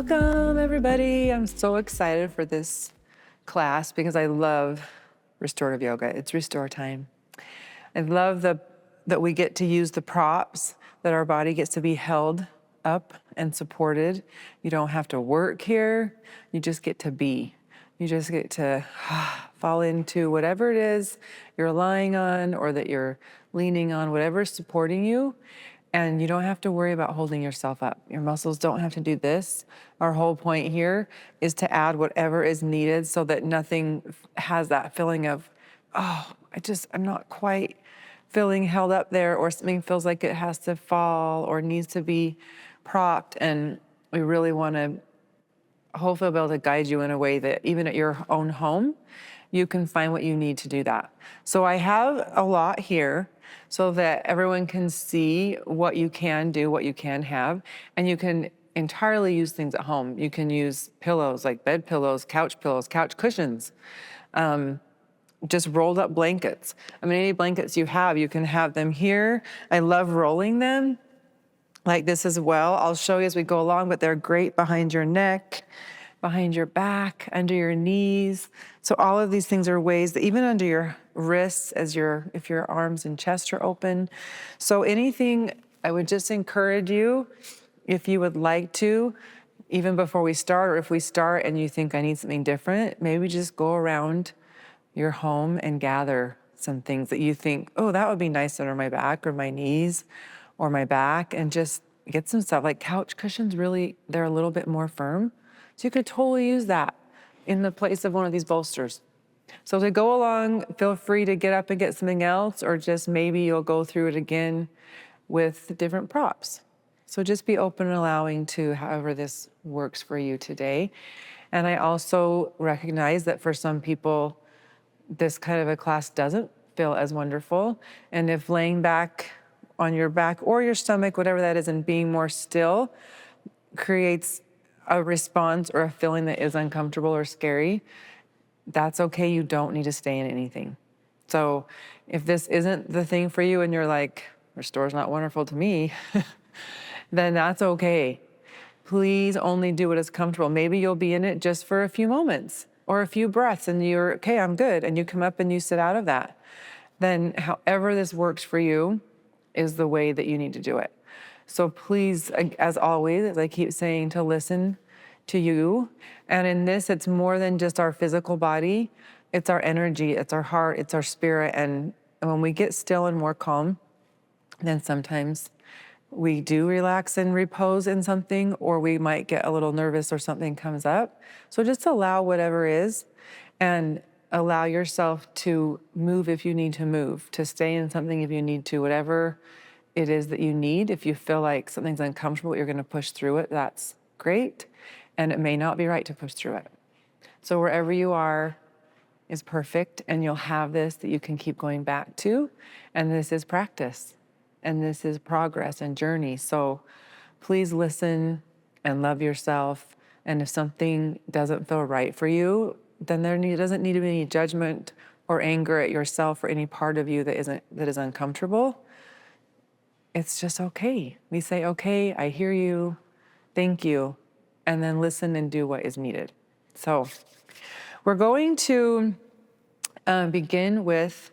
Welcome, everybody. I'm so excited for this class because I love restorative yoga. It's restore time. I love that we get to use the props, that our body gets to be held up and supported. You don't have to work here. You just get to be. You just get to fall into whatever it is you're lying on or that you're leaning on, whatever's supporting you. And you don't have to worry about holding yourself up. Your muscles don't have to do this. Our whole point here is to add whatever is needed so that nothing has that feeling of, oh, I'm not quite feeling held up there, or something feels like it has to fall or needs to be propped. And we really want to hopefully be able to guide you in a way that even at your own home, you can find what you need to do that. So I have a lot here so that everyone can see what you can do, what you can have, and you can entirely use things at home. You can use pillows like bed pillows, couch cushions, just rolled up blankets. I mean, any blankets you can have them here. I love rolling them like this as well. I'll show you as we go along, but they're great behind your neck, behind your back, under your knees. So all of these things are ways that even under your wrists, if your arms and chest are open. So anything, I would just encourage you, if you would like to, even before we start, or if we start and you think I need something different, maybe just go around your home and gather some things that you think, oh, that would be nice under my back or my knees or my back, and just get some stuff. Like couch cushions, really, they're a little bit more firm. So you could totally use that in the place of one of these bolsters. So to go along, feel free to get up and get something else, or just maybe you'll go through it again with different props. So just be open and allowing to however this works for you today. And I also recognize that for some people, this kind of a class doesn't feel as wonderful. And if laying back on your back or your stomach, whatever that is, and being more still creates a response or a feeling that is uncomfortable or scary, that's okay. You don't need to stay in anything. So if this isn't the thing for you and you're like, restore's not wonderful to me, then that's okay. Please only do what is comfortable. Maybe you'll be in it just for a few moments or a few breaths and you're, okay, I'm good. And you come up and you sit out of that. Then however this works for you is the way that you need to do it. So please, as always, as I keep saying, to listen to you. And in this, it's more than just our physical body. It's our energy, it's our heart, it's our spirit. And when we get still and more calm, then sometimes we do relax and repose in something, or we might get a little nervous or something comes up. So just allow whatever is, and allow yourself to move if you need to move, to stay in something if you need to, whatever it is that you need. If you feel like something's uncomfortable, you're going to push through it, that's great. And it may not be right to push through it. So wherever you are is perfect, and you'll have this that you can keep going back to. And this is practice, and this is progress and journey. So please listen and love yourself. And if something doesn't feel right for you, then doesn't need to be any judgment or anger at yourself or any part of you that is uncomfortable. It's just okay. We say, okay, I hear you, thank you, and then listen and do what is needed. So we're going to begin with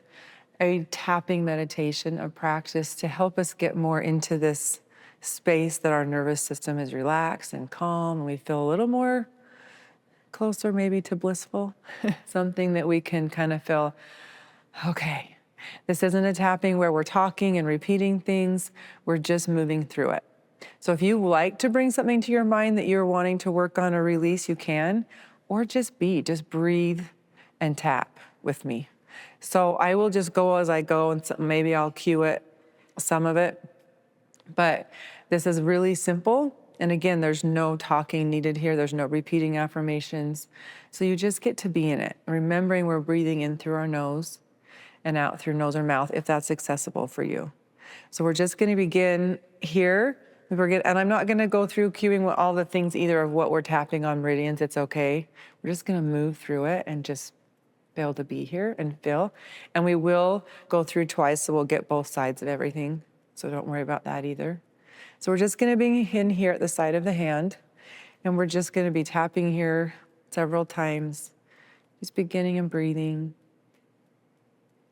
a tapping meditation, a practice to help us get more into this space that our nervous system is relaxed and calm, and we feel a little more closer maybe to blissful, something that we can kind of feel, okay, this isn't a tapping where we're talking and repeating things, we're just moving through it. So if you like to bring something to your mind that you're wanting to work on or release, you can, or just breathe and tap with me. So I will just go as I go, and maybe I'll cue it, some of it, but this is really simple. And again, there's no talking needed here. There's no repeating affirmations. So you just get to be in it, remembering we're breathing in through our nose and out through nose or mouth, if that's accessible for you. So we're just going to begin here. And I'm not going to go through cueing all the things either of what we're tapping on meridians. It's okay. We're just going to move through it and just be able to be here and feel. And we will go through twice, so we'll get both sides of everything. So don't worry about that either. So we're just going to be in here at the side of the hand. And we're just going to be tapping here several times, just beginning and breathing.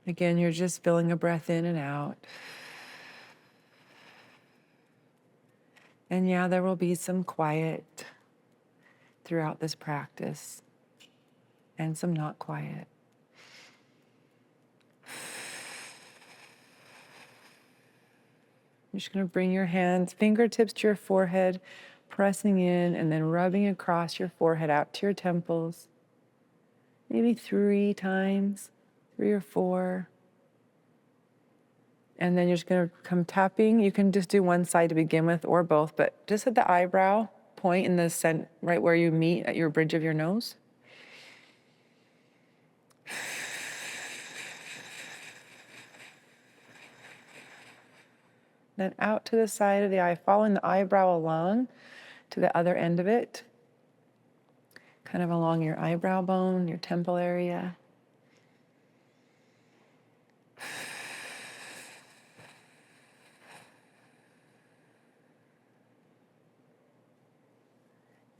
Again, you're just feeling a breath in and out. And yeah, there will be some quiet throughout this practice and some not quiet. You're just going to bring your hands, fingertips to your forehead, pressing in and then rubbing across your forehead out to your temples. Maybe 3 times, 3 or 4. And then you're just going to come tapping. You can just do one side to begin with or both, but just at the eyebrow point in the right where you meet at your bridge of your nose. Then out to the side of the eye, following the eyebrow along to the other end of it, kind of along your eyebrow bone, your temple area.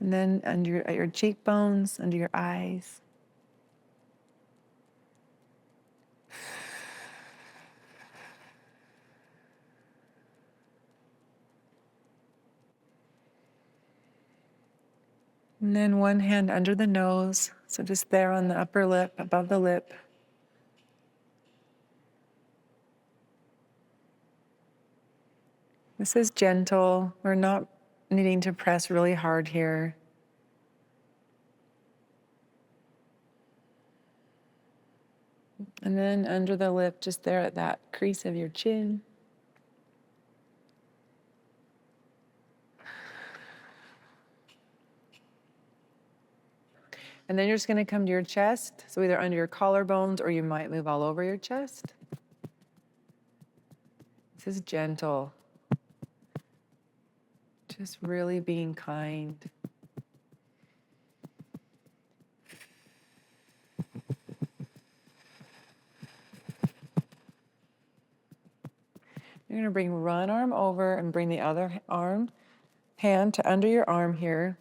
And then at your cheekbones, under your eyes. And then one hand under the nose, so just there on the upper lip, above the lip. This is gentle. We're not needing to press really hard here. And then under the lip, just there at that crease of your chin. And then you're just going to come to your chest, so either under your collarbones or you might move all over your chest. This is gentle. Just really being kind. You're going to bring one arm over and bring the other hand to under your arm here.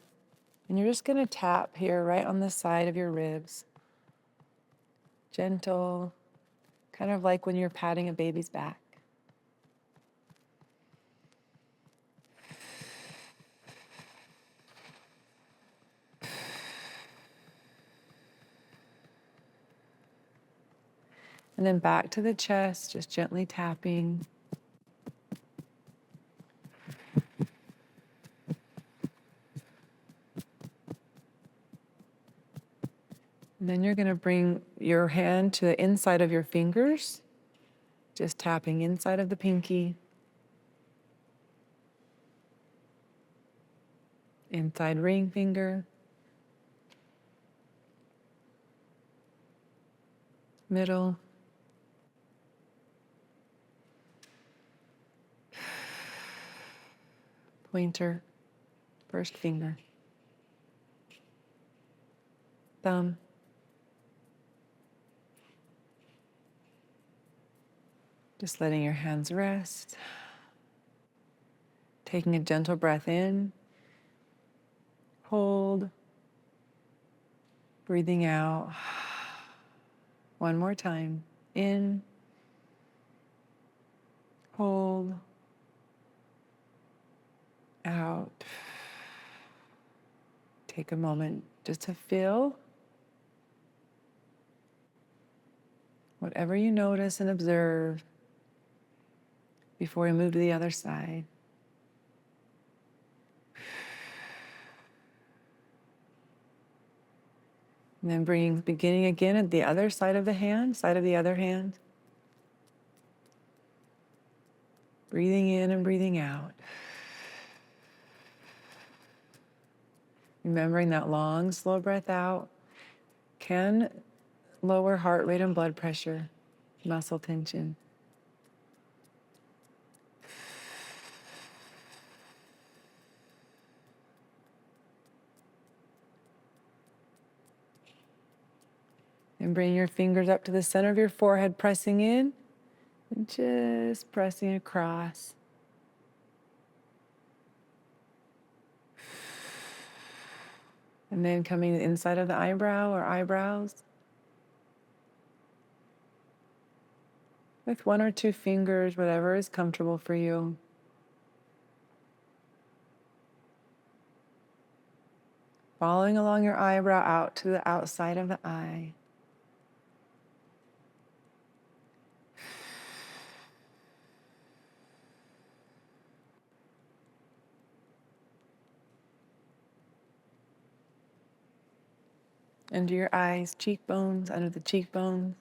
And you're just going to tap here right on the side of your ribs. Gentle, kind of like when you're patting a baby's back. And then back to the chest, just gently tapping. And then you're going to bring your hand to the inside of your fingers, just tapping inside of the pinky, inside ring finger, middle, pointer, first finger, thumb, just letting your hands rest, taking a gentle breath in, hold, breathing out. One more time, in, hold, out. Take a moment just to feel whatever you notice and observe before we move to the other side. And then beginning again at the other side of the hand, side of the other hand. Breathing in and breathing out. Remembering that long, slow breath out can lower heart rate and blood pressure, muscle tension. And bring your fingers up to the center of your forehead, pressing in and just pressing across. And then coming inside of the eyebrow or eyebrows with 1 or 2 fingers, whatever is comfortable for you. Following along your eyebrow out to the outside of the eye. Under your eyes, cheekbones, under the cheekbones.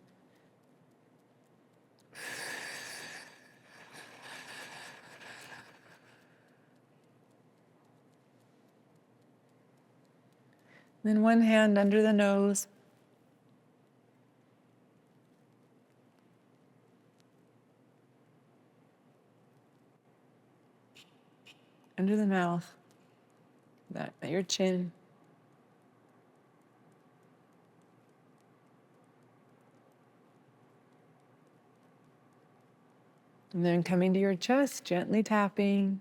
Then one hand under the nose. Under the mouth. That at your chin. And then coming to your chest, gently tapping.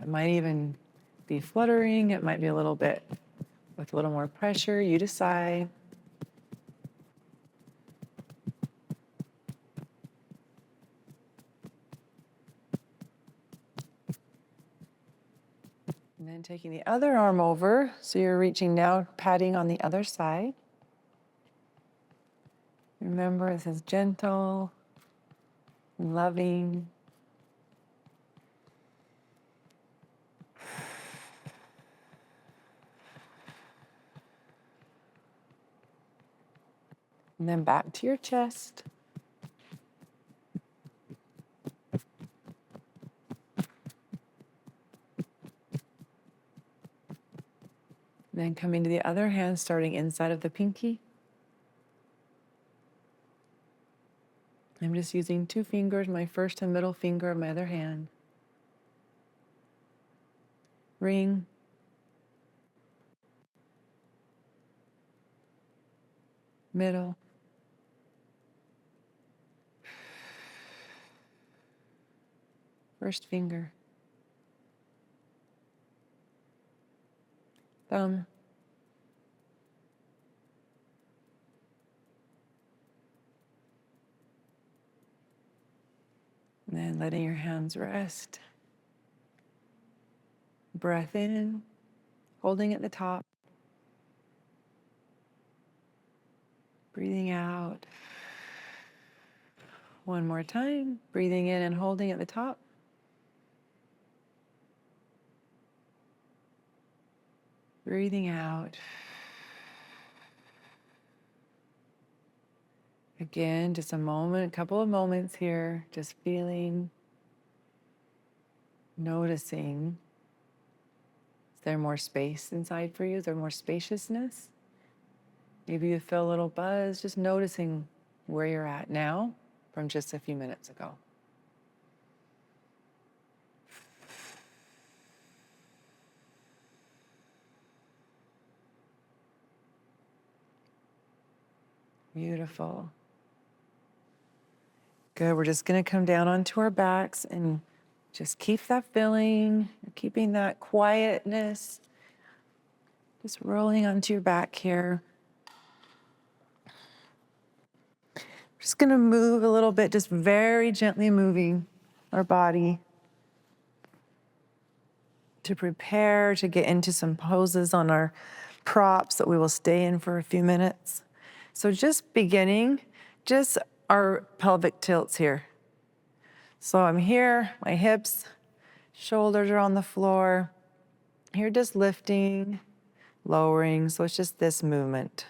It might even be fluttering. It might be a little bit with a little more pressure. You decide. And then taking the other arm over. So you're reaching now, patting on the other side. Remember, this is gentle, loving. And then back to your chest. Then coming to the other hand, starting inside of the pinky. I'm just using 2 fingers, my first and middle finger of my other hand. Ring. Middle. First finger. Thumb. And then letting your hands rest. Breath in, holding at the top. Breathing out. One more time, breathing in and holding at the top. Breathing out. Again, just a moment, a couple of moments here, just feeling, noticing. Is there more space inside for you? Is there more spaciousness? Maybe you feel a little buzz, just noticing where you're at now from just a few minutes ago. Beautiful. Good. We're just going to come down onto our backs and just keep that feeling, keeping that quietness. Just rolling onto your back here. Just going to move a little bit, just very gently moving our body to prepare to get into some poses on our props that we will stay in for a few minutes. So just beginning, just our pelvic tilts here. So I'm here, my hips, shoulders are on the floor. Here just lifting, lowering, so it's just this movement.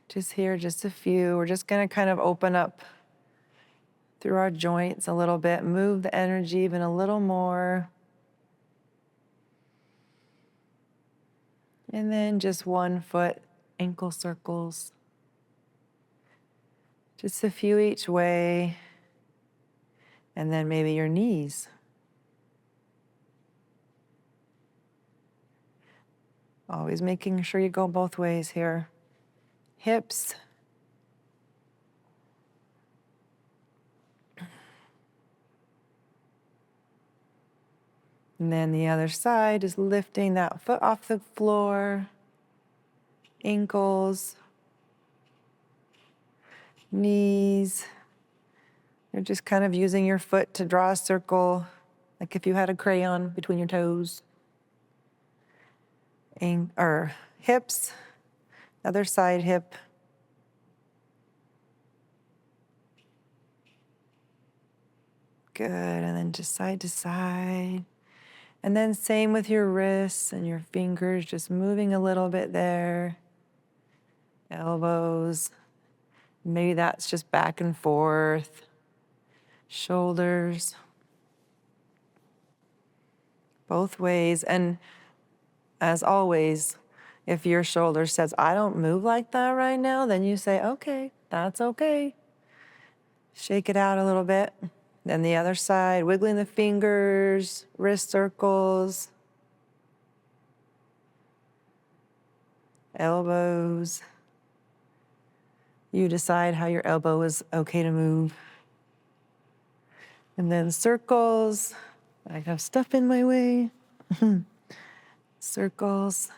Just here, just a few. We're just gonna kind of open up through our joints a little bit, move the energy even a little more. And then just 1 foot, ankle circles. Just a few each way. And then maybe your knees. Always making sure you go both ways here. Hips. And then the other side is lifting that foot off the floor, ankles, knees. You're just kind of using your foot to draw a circle, like if you had a crayon between your toes. Or hips, other side hip. Good, and then just side to side. And then same with your wrists and your fingers, just moving a little bit there. Elbows, maybe that's just back and forth. Shoulders, both ways. And as always, if your shoulder says, I don't move like that right now, then you say, okay, that's okay. Shake it out a little bit. Then the other side, wiggling the fingers, wrist circles, elbows. You decide how your elbow is okay to move. And then circles. I have stuff in my way. Circles.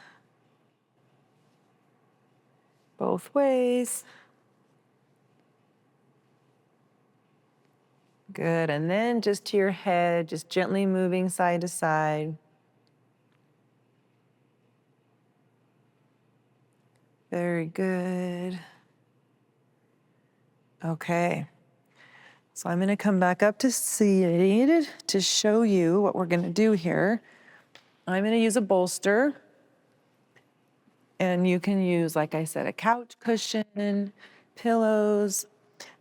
Both ways. Good, and then just to your head, just gently moving side to side. Very good. Okay, so I'm gonna come back up to seated to show you what we're gonna do here. I'm gonna use a bolster, and you can use, like I said, a couch cushion, pillows.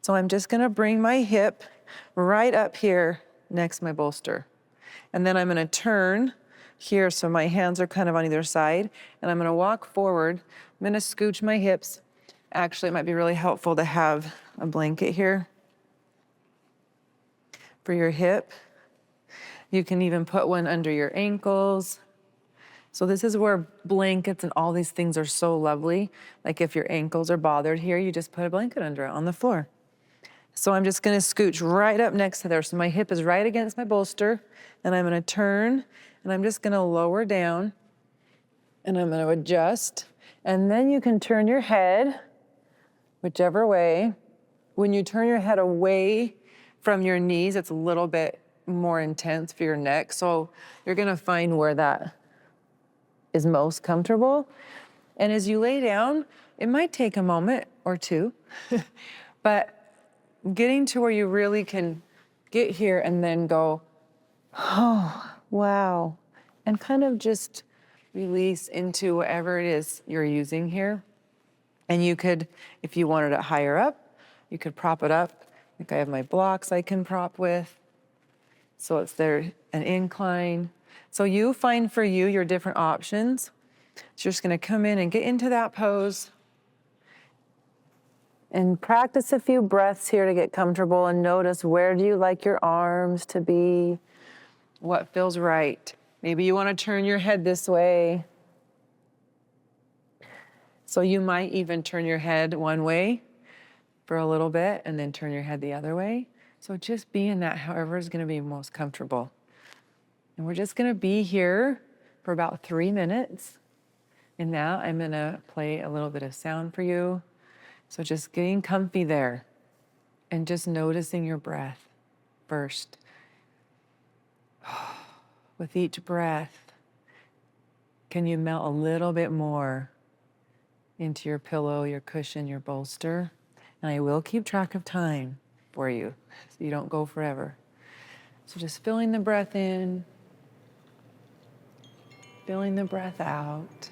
So I'm just gonna bring my hip right up here next to my bolster. And then I'm gonna turn here so my hands are kind of on either side, and I'm gonna walk forward. I'm gonna scooch my hips. Actually, it might be really helpful to have a blanket here for your hip. You can even put one under your ankles. So this is where blankets and all these things are so lovely. Like if your ankles are bothered here, you just put a blanket under it on the floor. So I'm just gonna scooch right up next to there. So my hip is right against my bolster, and I'm gonna turn, and I'm just gonna lower down, and I'm gonna adjust. And then you can turn your head whichever way. When you turn your head away from your knees, it's a little bit more intense for your neck. So you're gonna find where that is most comfortable. And as you lay down, it might take a moment or two, but getting to where you really can get here and then go, oh, wow, and kind of just release into whatever it is you're using here. And you could, if you wanted it higher up, you could prop it up. Like I have my blocks I can prop with. So it's there, an incline. So you find for you your different options. So you're just gonna come in and get into that pose and practice a few breaths here to get comfortable and notice, where do you like your arms to be? What feels right? Maybe you wanna turn your head this way. So you might even turn your head one way for a little bit and then turn your head the other way. So just be in that however is gonna be most comfortable. And we're just gonna be here for about 3 minutes. And now I'm gonna play a little bit of sound for you. So just getting comfy there and just noticing your breath first. With each breath, can you melt a little bit more into your pillow, your cushion, your bolster? And I will keep track of time for you so you don't go forever. So just filling the breath in, filling the breath out.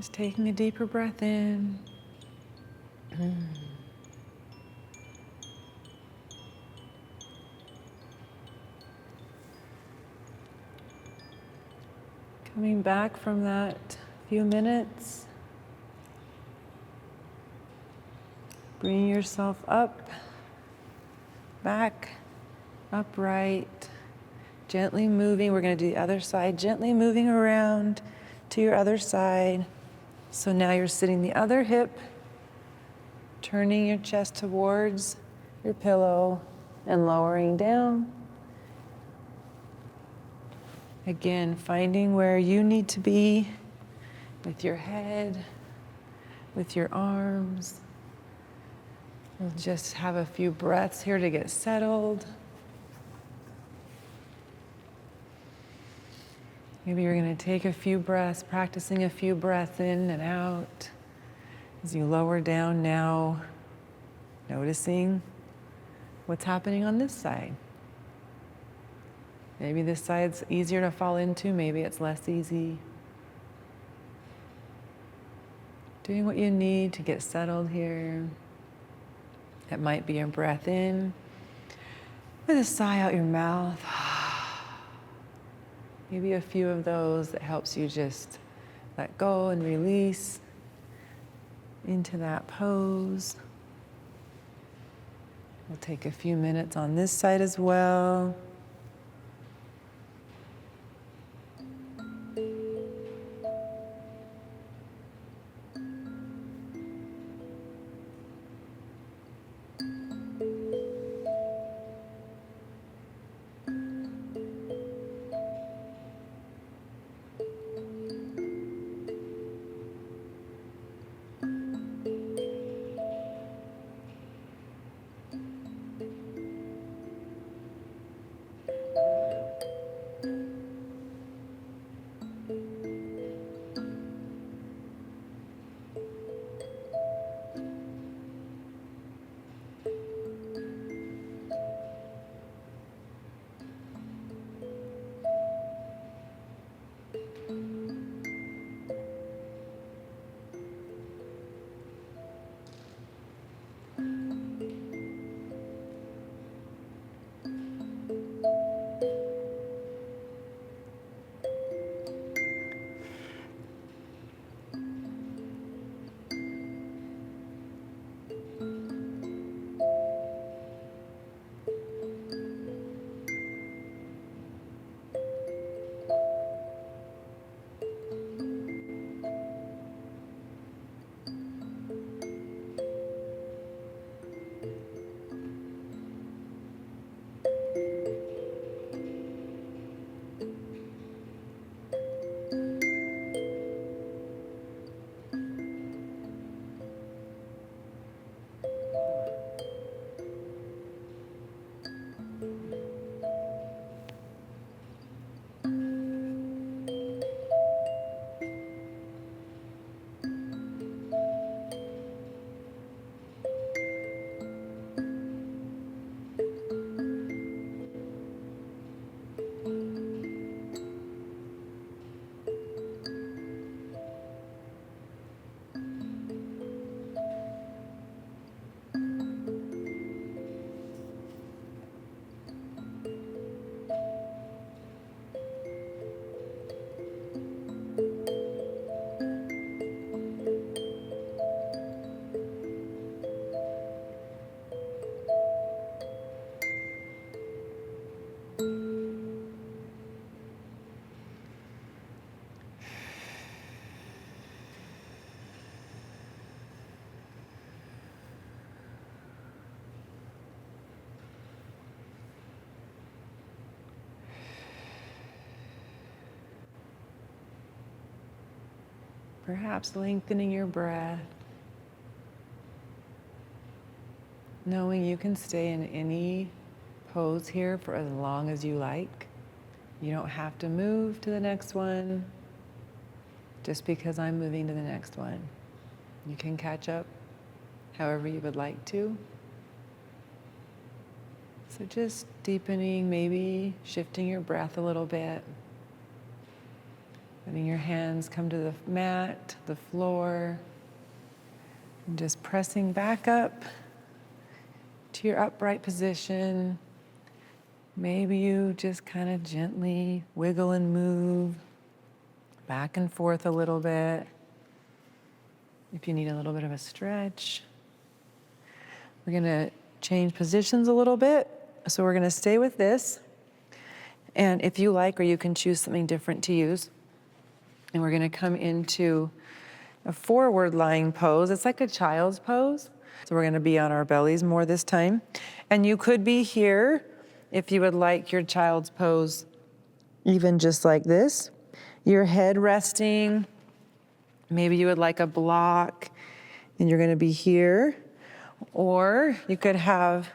Just taking a deeper breath in. Coming back from that few minutes, bring yourself up, back, upright, gently moving. We're going to do the other side, gently moving around to your other side. So now you're sitting the other hip, turning your chest towards your pillow and lowering down. Again, finding where you need to be with your head, with your arms. We'll just have a few breaths here to get settled. Maybe you're going to take a few breaths, practicing a few breaths in and out. As you lower down now, noticing what's happening on this side. Maybe this side's easier to fall into, maybe it's less easy. Doing what you need to get settled here. It might be a breath in with a sigh out your mouth. Maybe a few of those that helps you just let go and release into that pose. We'll take a few minutes on this side as well. Perhaps lengthening your breath, knowing you can stay in any pose here for as long as you like. You don't have to move to the next one just because I'm moving to the next one. You can catch up however you would like to. So just deepening, maybe shifting your breath a little bit. Letting your hands come to the mat, the floor, and just pressing back up to your upright position. Maybe you just kind of gently wiggle and move back and forth a little bit. If you need a little bit of a stretch. We're going to change positions a little bit. So we're going to stay with this. And if you like, or you can choose something different to use. And we're going to come into a forward lying pose. It's like a child's pose. So we're going to be on our bellies more this time. And you could be here if you would like your child's pose, even just like this. Your head resting. Maybe you would like a block and you're going to be here. Or you could have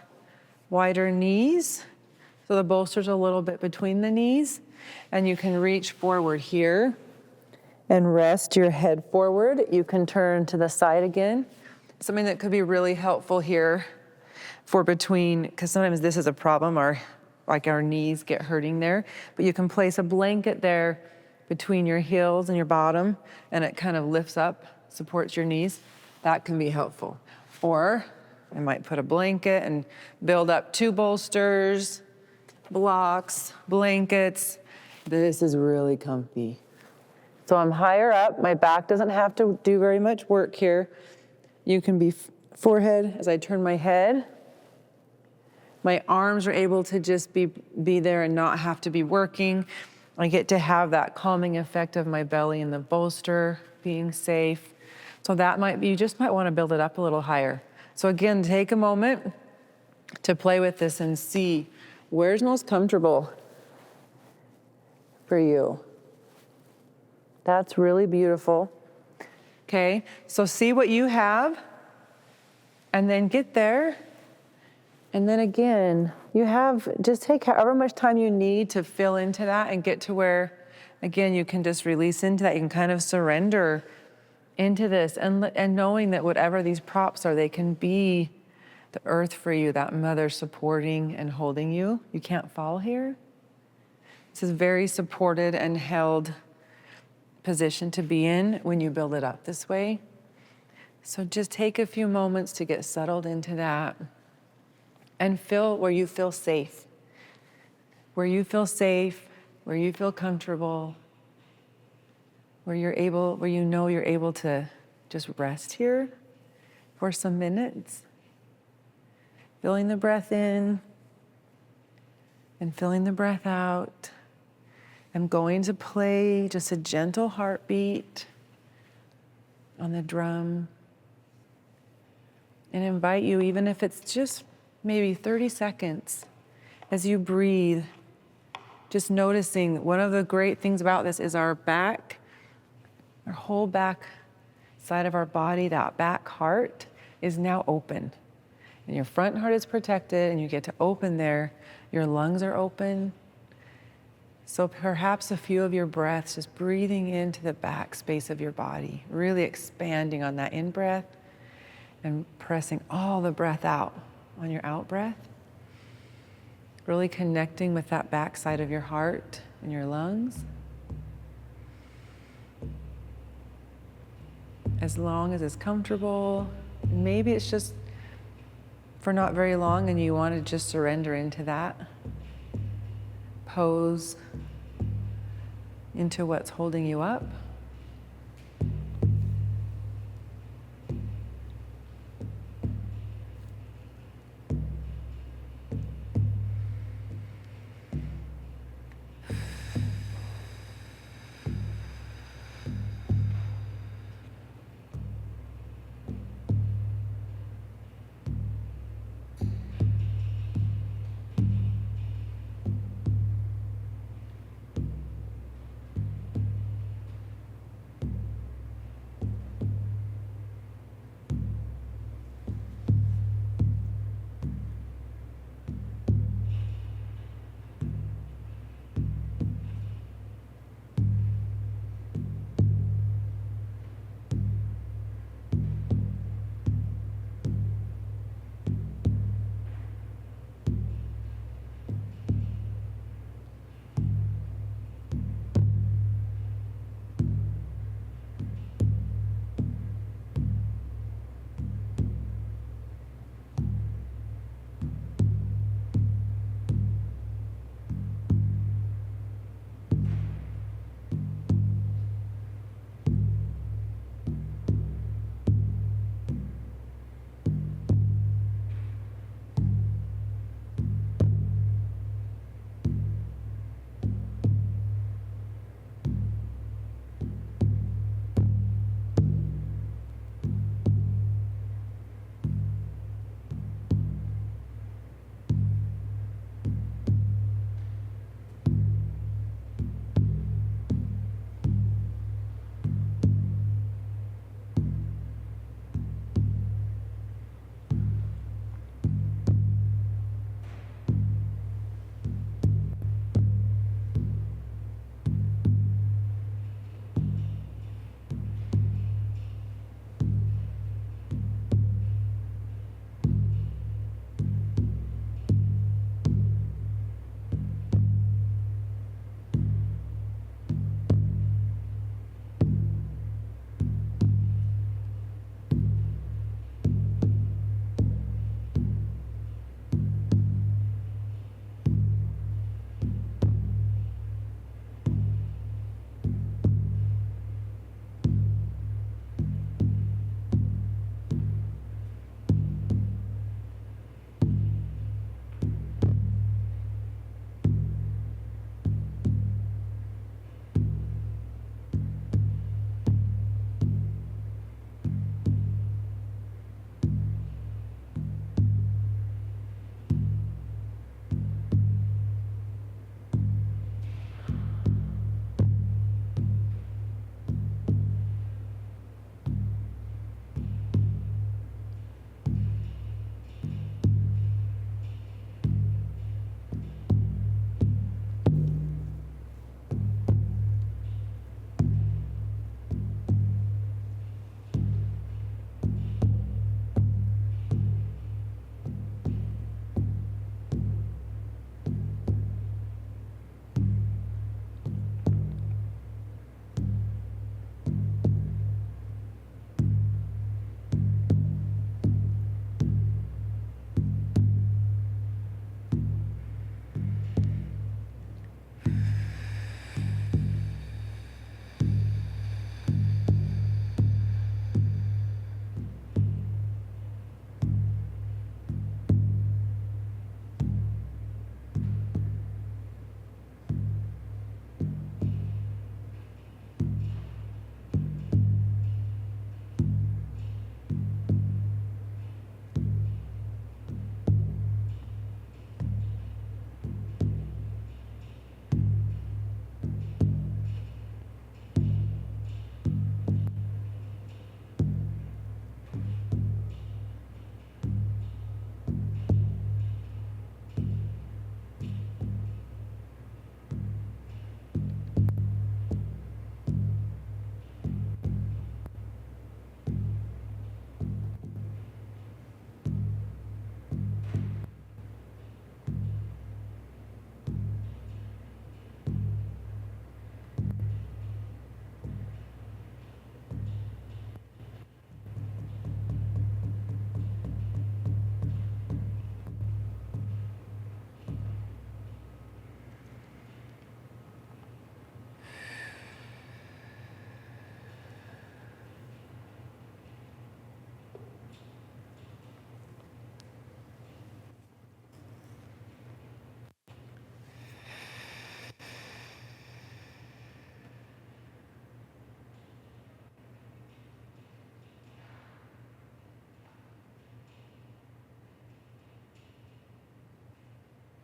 wider knees. So the bolster's a little bit between the knees. And you can reach forward here and rest your head forward. You can turn to the side again. Something that could be really helpful here for between, because sometimes this is a problem, our knees get hurting there. But you can place a blanket there between your heels and your bottom, and it kind of lifts up, supports your knees. That can be helpful. Or I might put a blanket and build up 2 bolsters, blocks, blankets. This is really comfy. So I'm higher up. My back doesn't have to do very much work here. You can be forehead as I turn my head. My arms are able to just be there and not have to be working. I get to have that calming effect of my belly and the bolster being safe. So that might be, you just might want to build it up a little higher. So again, take a moment to play with this and see where's most comfortable for you. That's really beautiful. Okay, so see what you have and then get there. And then again, just take however much time you need to fill into that and get to where, again, you can just release into that. You can kind of surrender into this and knowing that whatever these props are, they can be the earth for you, that mother supporting and holding you. You can't fall here. This is very supported and held position to be in when you build it up this way. So just take a few moments to get settled into that. And feel where you feel safe. Where you feel safe, where you feel comfortable, where you know you're able to just rest here for some minutes. Feeling the breath in and feeling the breath out. I'm going to play just a gentle heartbeat on the drum and invite you, even if it's just maybe 30 seconds, as you breathe, just noticing one of the great things about this is our back, our whole back side of our body, that back heart is now open. And your front heart is protected and you get to open there. Your lungs are open. So perhaps a few of your breaths, just breathing into the back space of your body, really expanding on that in-breath and pressing all the breath out on your out breath, really connecting with that back side of your heart and your lungs. As long as it's comfortable, maybe it's just for not very long and you want to just surrender into that pose, into what's holding you up.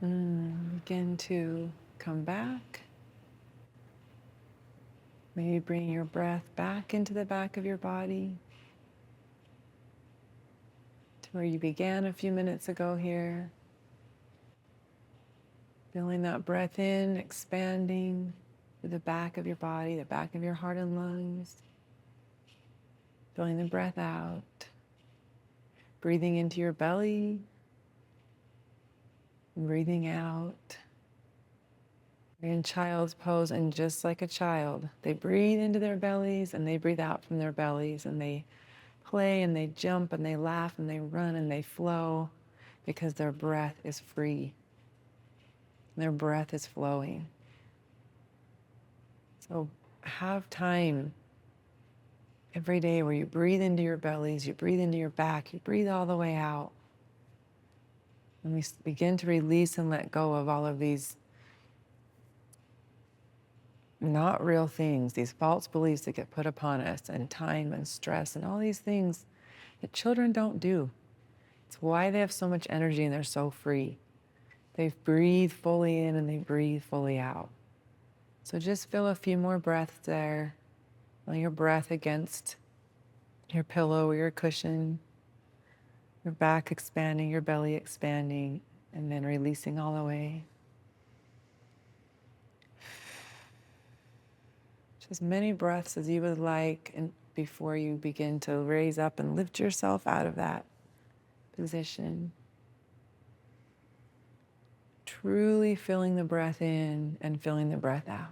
Begin to come back. Maybe bring your breath back into the back of your body to where you began a few minutes ago here. Feeling that breath in, expanding to the back of your body, the back of your heart and lungs. Feeling the breath out. Breathing into your belly. And breathing out. You're in child's pose, and just like a child, they breathe into their bellies and they breathe out from their bellies, and they play and they jump and they laugh and they run and they flow because their breath is free. Their breath is flowing. So have time every day where you breathe into your bellies, you breathe into your back, you breathe all the way out. And we begin to release and let go of all of these not real things, these false beliefs that get put upon us, and time and stress and all these things that children don't do. It's why they have so much energy and they're so free. They breathe fully in and they breathe fully out. So just feel a few more breaths there. Feel your breath against your pillow or your cushion, your back expanding, your belly expanding, and then releasing all the way. As many breaths as you would like, and before you begin to raise up and lift yourself out of that position. Truly feeling the breath in and feeling the breath out.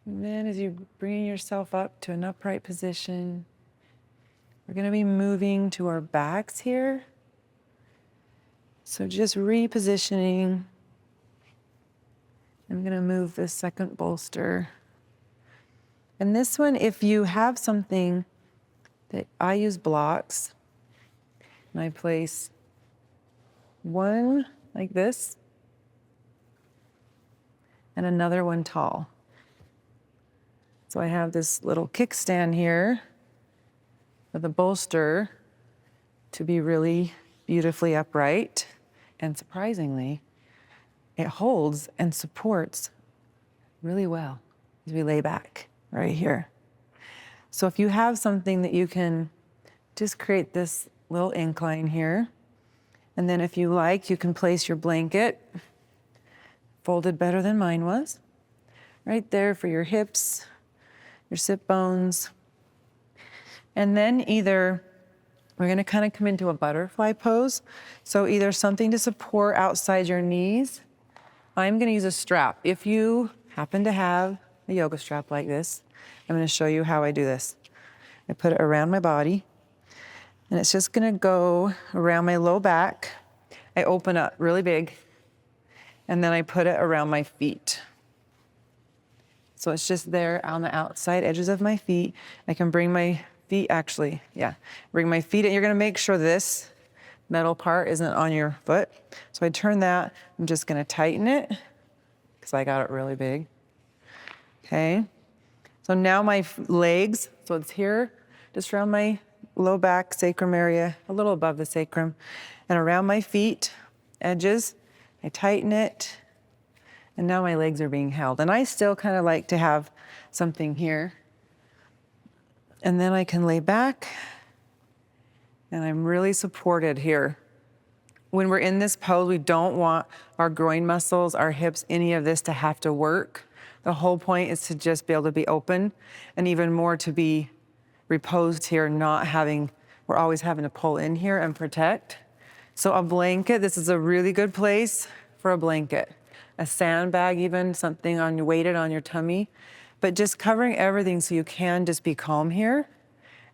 And then as you bring yourself up to an upright position, we're going to be moving to our backs here. So just repositioning. I'm going to move this second bolster. And this one, if you have something that I use blocks, and I place one like this and another one tall. So I have this little kickstand here with a bolster to be really beautifully upright. And surprisingly, it holds and supports really well as we lay back right here. So if you have something that you can just create this little incline here, and then if you like, you can place your blanket, folded better than mine was, right there for your hips, your sit bones. And then either we're going to kind of come into a butterfly pose. So either something to support outside your knees. I'm going to use a strap. If you happen to have a yoga strap like this, I'm going to show you how I do this. I put it around my body, and it's just going to go around my low back. I open up really big, and then I put it around my feet. So it's just there on the outside edges of my feet. I can bring my feet, bring my feet in. You're going to make sure this metal part isn't on your foot. So I turn that. I'm just going to tighten it because I got it really big. Okay. So now my legs, so it's here, just around my low back, sacrum area, a little above the sacrum, and around my feet, edges. I tighten it, and now my legs are being held. And I still kind of like to have something here. And then I can lay back, and I'm really supported here. When we're in this pose, we don't want our groin muscles, our hips, any of this to have to work. The whole point is to just be able to be open, and even more to be reposed here, we're always having to pull in here and protect. So a blanket, this is a really good place for a blanket. A sandbag even, something weighted on your tummy. But just covering everything so you can just be calm here.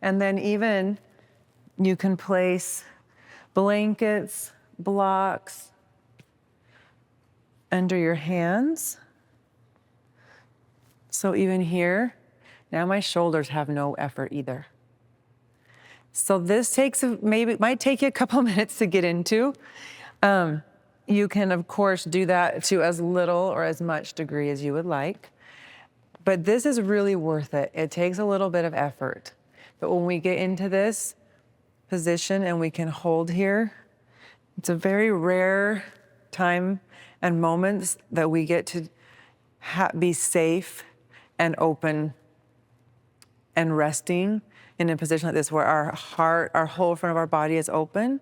And then even you can place blankets, blocks under your hands. So even here, now my shoulders have no effort either. So this might take you a couple minutes to get into. You can, of course, do that to as little or as much degree as you would like. But this is really worth it. It takes a little bit of effort. But when we get into this position and we can hold here, it's a very rare time and moments that we get to be safe and open and resting in a position like this where our heart, our whole front of our body is open.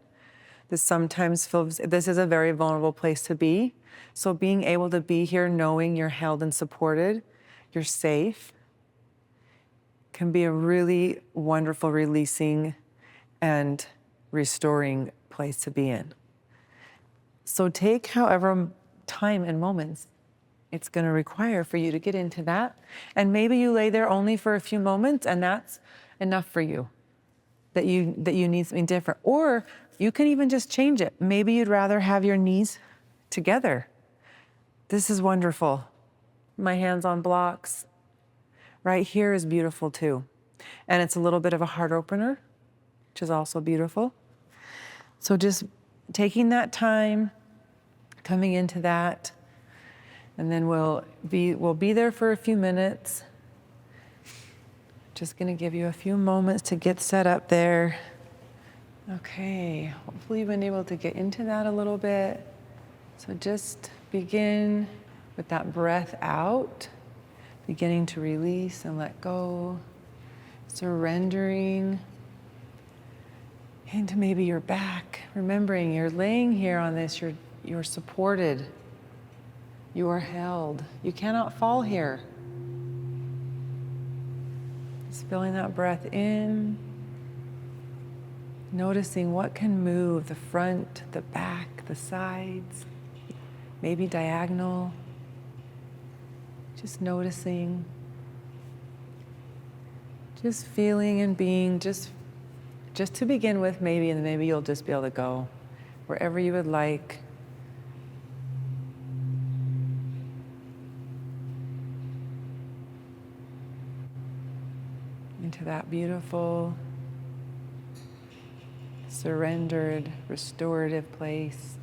This sometimes feels, this is a very vulnerable place to be. So being able to be here knowing you're held and supported, you're safe, can be a really wonderful, releasing and restoring place to be in. So take however time and moments it's going to require for you to get into that. And maybe you lay there only for a few moments and that's enough for you, that you need something different. Or you can even just change it. Maybe you'd rather have your knees together. This is wonderful. My hands on blocks. Right here is beautiful too. And it's a little bit of a heart opener, which is also beautiful. So just taking that time, coming into that, and then we'll be there for a few minutes. Just gonna give you a few moments to get set up there. Okay, hopefully you've been able to get into that a little bit. So just begin with that breath out, beginning to release and let go, surrendering into maybe your back, remembering you're laying here on this, you're supported, you are held, you cannot fall here. Just feeling that breath in, noticing what can move, the front, the back, the sides, maybe diagonal. Just noticing, just feeling and being, just to begin with maybe, and maybe you'll just be able to go wherever you would like. Into that beautiful, surrendered, restorative place.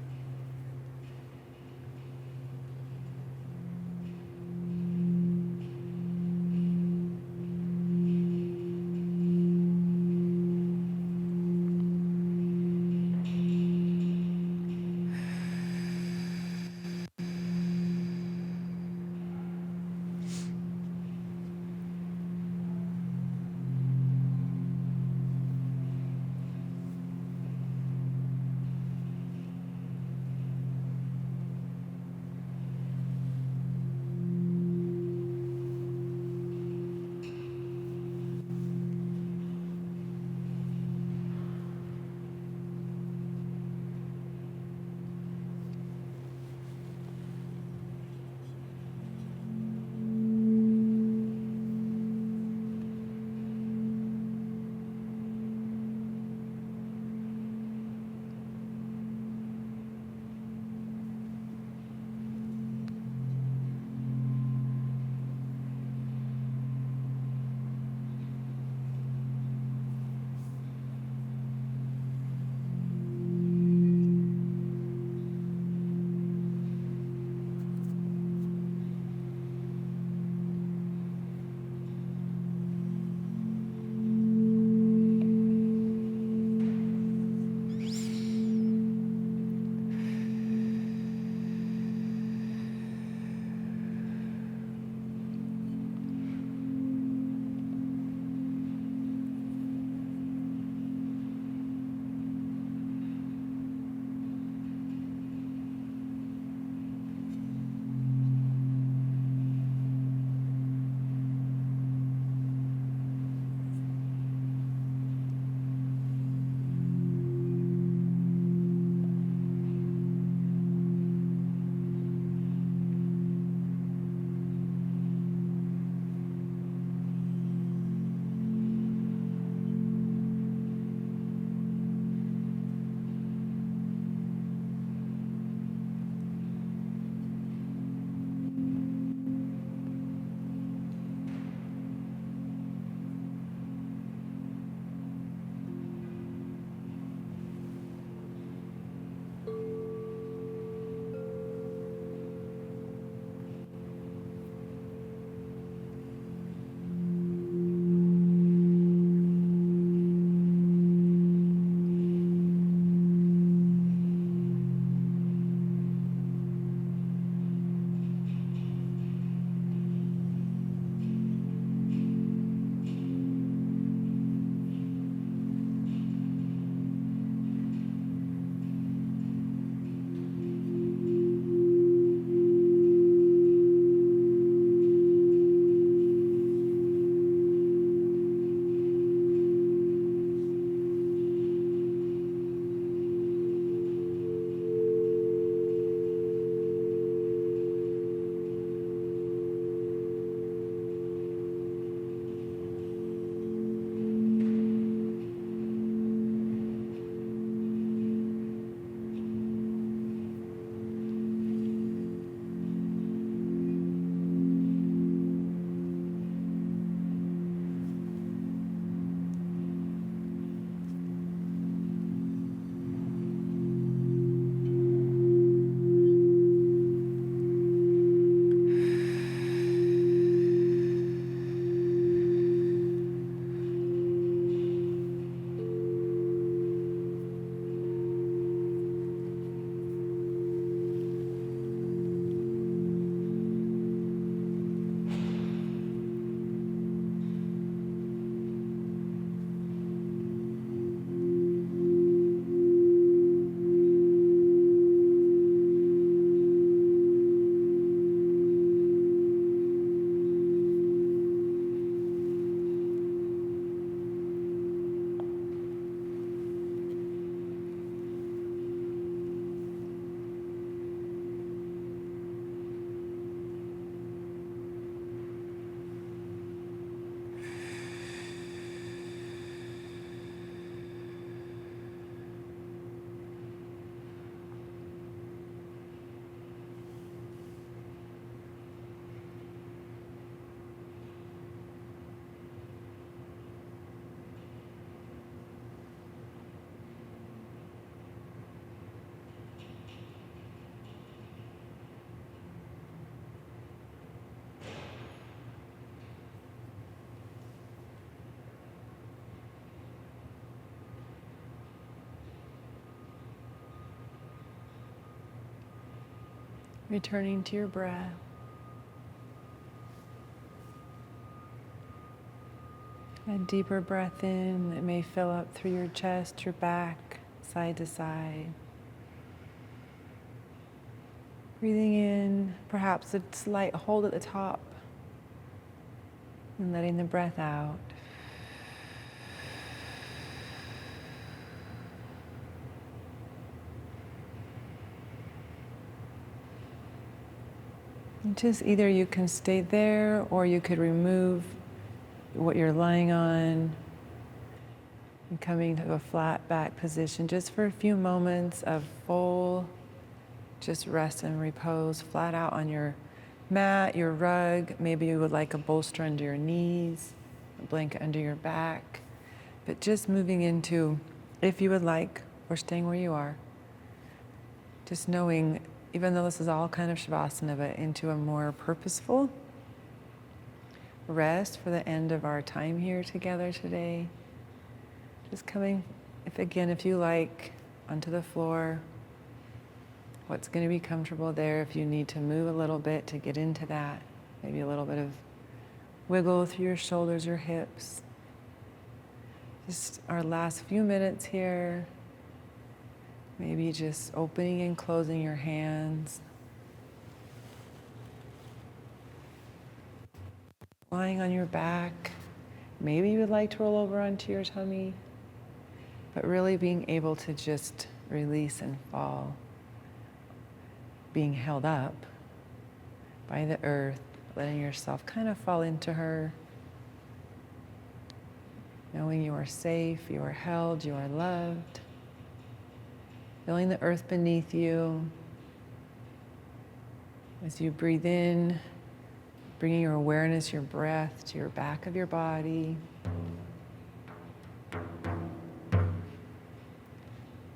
Returning to your breath. A deeper breath in that may fill up through your chest, your back, side to side. Breathing in, perhaps a slight hold at the top, and letting the breath out. And just either you can stay there or you could remove what you're lying on and coming to a flat back position just for a few moments of full just rest and repose, flat out on your mat, your rug. Maybe you would like a bolster under your knees, a blanket under your back, but just moving into, if you would like, or staying where you are, just knowing, even though this is all kind of Shavasana, but into a more purposeful rest for the end of our time here together today. Just coming, if you like, onto the floor. What's going to be comfortable there. If you need to move a little bit to get into that, maybe a little bit of wiggle through your shoulders or hips. Just our last few minutes here. Maybe just opening and closing your hands. Lying on your back. Maybe you would like to roll over onto your tummy, but really being able to just release and fall. Being held up by the earth, letting yourself kind of fall into her, knowing you are safe, you are held, you are loved, feeling the earth beneath you. As you breathe in, bringing your awareness, your breath to your back of your body.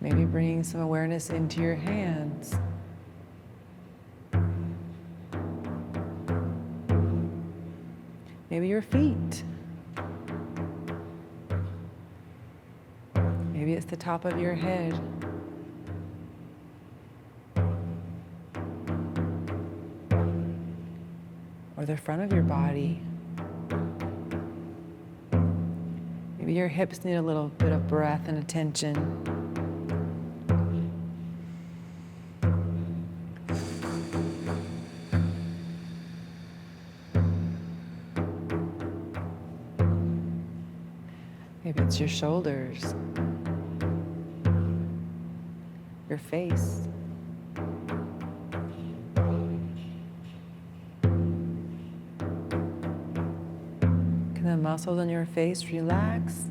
Maybe bringing some awareness into your hands. Maybe your feet. Maybe it's the top of your head. Or the front of your body. Maybe your hips need a little bit of breath and attention. Maybe it's your shoulders, your face. Can the muscles on your face relax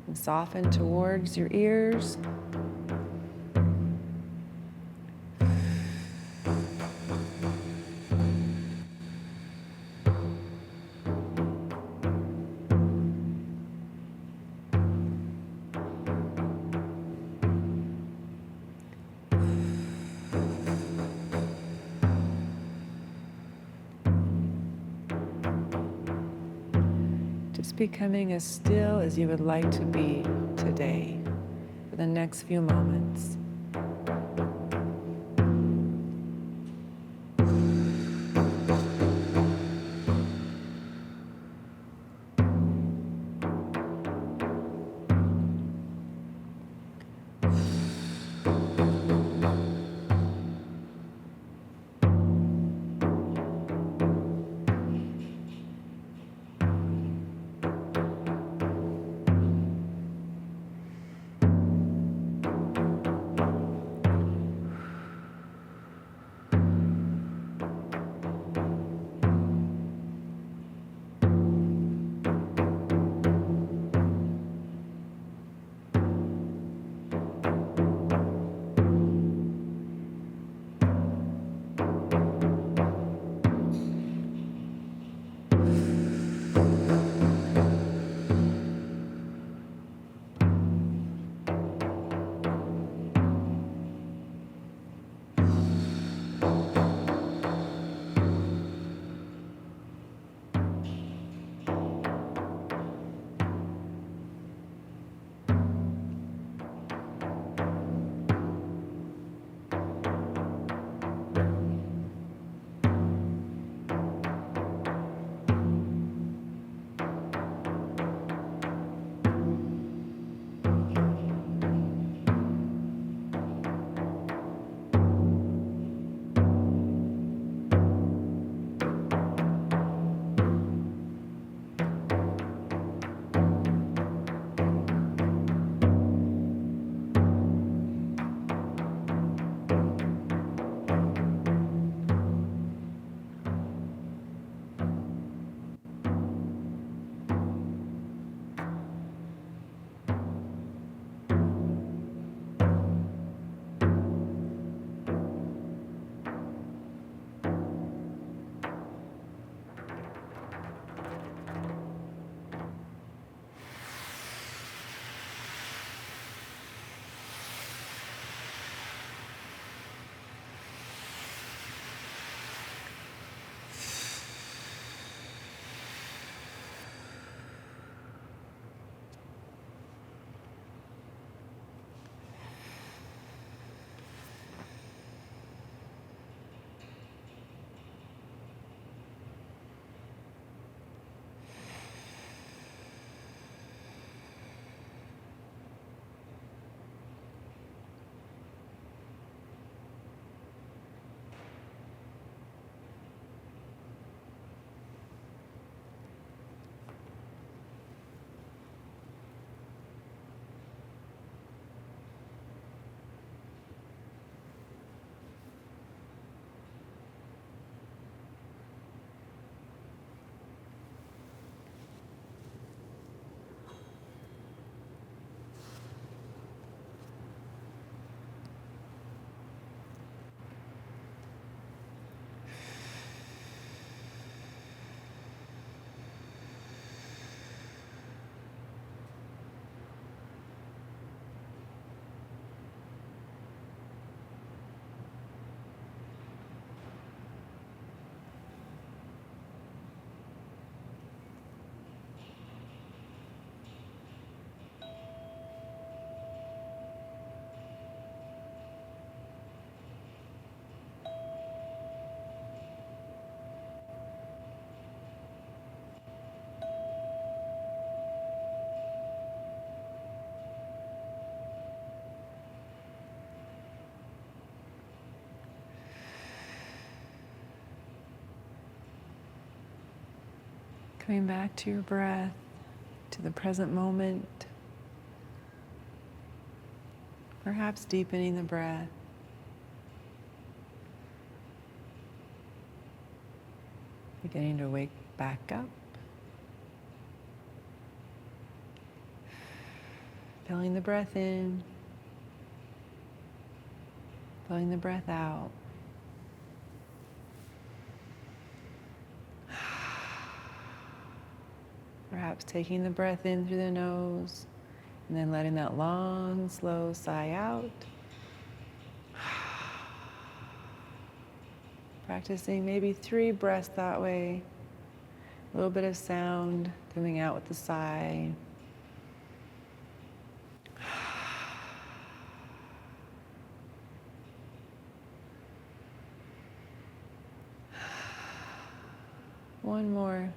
and soften towards your ears? Just becoming as still as you would like to be today for the next few moments. Coming back to your breath, to the present moment. Perhaps deepening the breath. Beginning to wake back up. Filling the breath in. Blowing the breath out. Perhaps taking the breath in through the nose and then letting that long, slow sigh out. Practicing maybe 3 breaths that way. A little bit of sound coming out with the sigh. One more.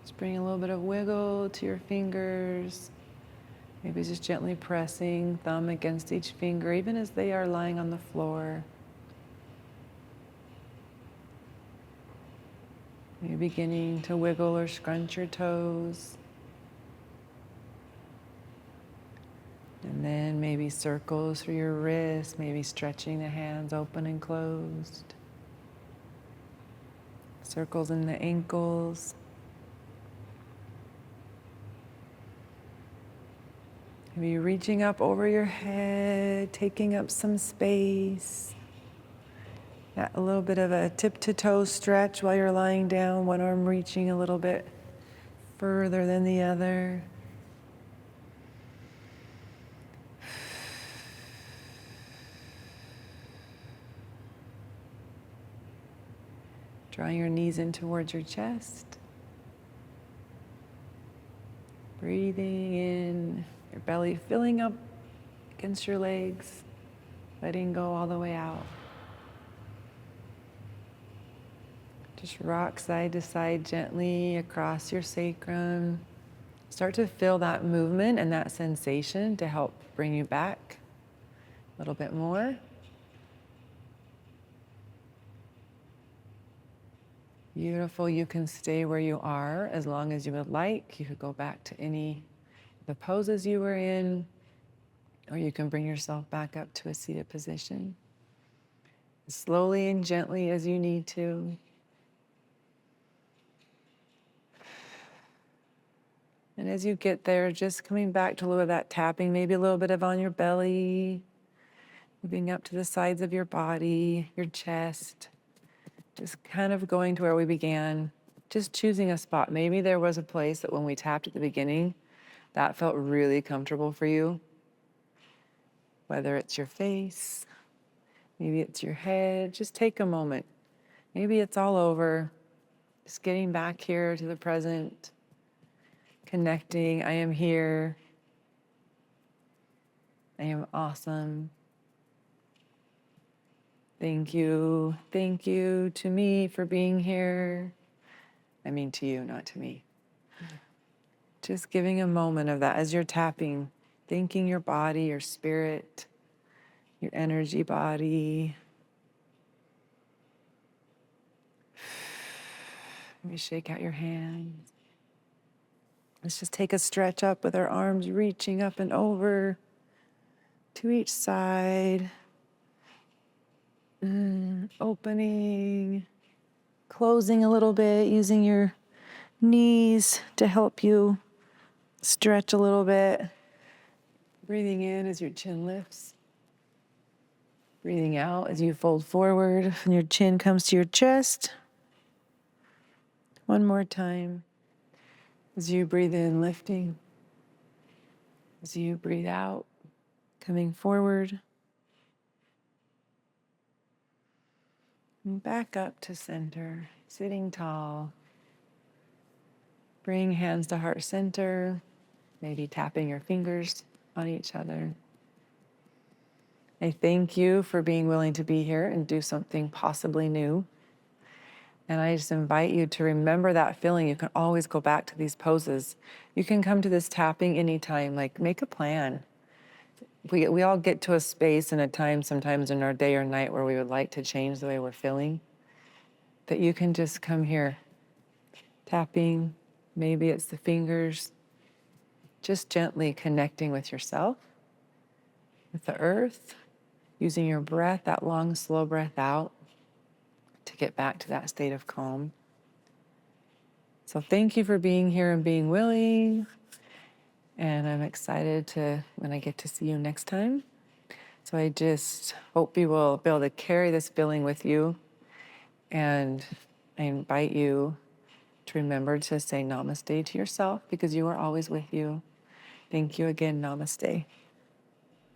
Just bring a little bit of wiggle to your fingers. Maybe just gently pressing thumb against each finger, even as they are lying on the floor. Maybe beginning to wiggle or scrunch your toes. And then maybe circles through your wrists, maybe stretching the hands open and closed. Circles in the ankles. Maybe reaching up over your head, taking up some space. Yeah, a little bit of a tip to toe stretch while you're lying down, one arm reaching a little bit further than the other. Drawing your knees in towards your chest. Breathing in, your belly filling up against your legs, letting go all the way out. Just rock side to side gently across your sacrum. Start to feel that movement and that sensation to help bring you back a little bit more. Beautiful. You can stay where you are as long as you would like. You could go back to any of the poses you were in, or you can bring yourself back up to a seated position. As slowly and gently as you need to. And as you get there, just coming back to a little of that tapping, maybe a little bit of on your belly, moving up to the sides of your body, your chest. Just kind of going to where we began, just choosing a spot. Maybe there was a place that when we tapped at the beginning, that felt really comfortable for you. Whether it's your face, maybe it's your head, just take a moment. Maybe it's all over. Just getting back here to the present, connecting. I am here. I am awesome. Thank you. Thank you to me for being here. I mean to you, not to me. Just giving a moment of that as you're tapping, thanking your body, your spirit, your energy body. Maybe shake out your hands. Let's just take a stretch up with our arms reaching up and over to each side. Opening, closing a little bit, using your knees to help you stretch a little bit. Breathing in as your chin lifts. Breathing out as you fold forward and your chin comes to your chest. One more time. As you breathe in, lifting. As you breathe out, coming forward. And back up to center, sitting tall. Bring hands to heart center, maybe tapping your fingers on each other. I thank you for being willing to be here and do something possibly new. And I just invite you to remember that feeling. You can always go back to these poses. You can come to this tapping anytime, like make a plan. We all get to a space and a time sometimes in our day or night where we would like to change the way we're feeling, that you can just come here, tapping, maybe it's the fingers, just gently connecting with yourself, with the earth, using your breath, that long, slow breath out, to get back to that state of calm. So thank you for being here and being willing. And I'm excited to when I get to see you next time. So I just hope you will be able to carry this feeling with you. And I invite you to remember to say namaste to yourself because you are always with you. Thank you again. Namaste.